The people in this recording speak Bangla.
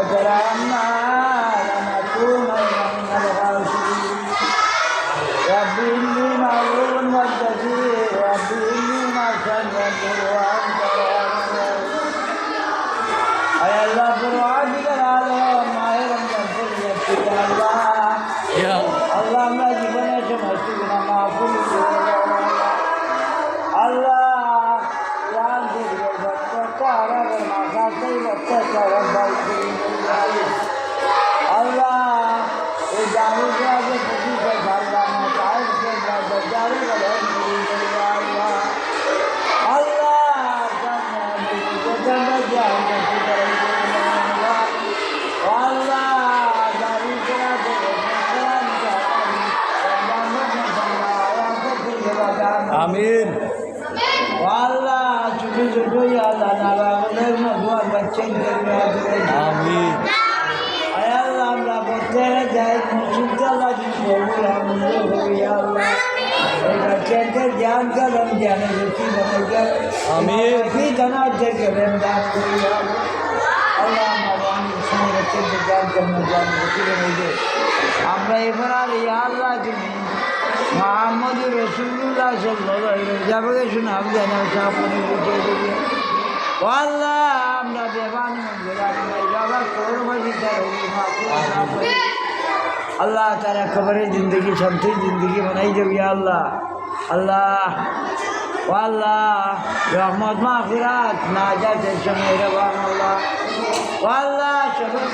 وترحمنا لنكونن من الخاسرين رب إني مغلوب فانتصر رب إني مسني وأنت أي الله برعاتك العالم ماهر رمضان يا الله আমরা জীবনে সমস্ত গুনাহ মাফ করে দিও আল্লাহ ইয়ার দিকে বরকত আর মাসাতে বরকত রব্বাই আল্লাহ এই জানুকে আগে প্রতিষ্ঠা করলাম তাইকে জারি বলে আল্লাহ আল্লাহ জান্নাত আমিন আল্লাহ ছোট ছোট আল্লাহ নারায়ণের মধুয়ার বাচ্চাদের আমিন আল্লাহ আমরা বলতে যাই মুসিদ আল্লাহ আল্লাহ এই বাচ্চাদের জ্ঞান কলম জ্ঞানে বেশি বলে আমিন জানার গেলেন দান করি আল্লাহ আমার বাচ্চাদের জ্ঞান কলম জ্ঞান বেশি বলে আমরা এবার আর আল্লাহ তুমি মোহাম্মদ রসুল্লাহ যাবে শুনে আমি জানা চাপনি বুঝিয়ে দেবে আল্লাহ আমরা বেবানি আল্লাহ তারা খবরে জিন্দগি শান্তি জিন্দগি বানাই দেবি আল্লাহ আল্লাহ আল্লাহ রহমত মাফিরাত না যাতে সময় রবান আল্লাহ আল্লাহ সবাই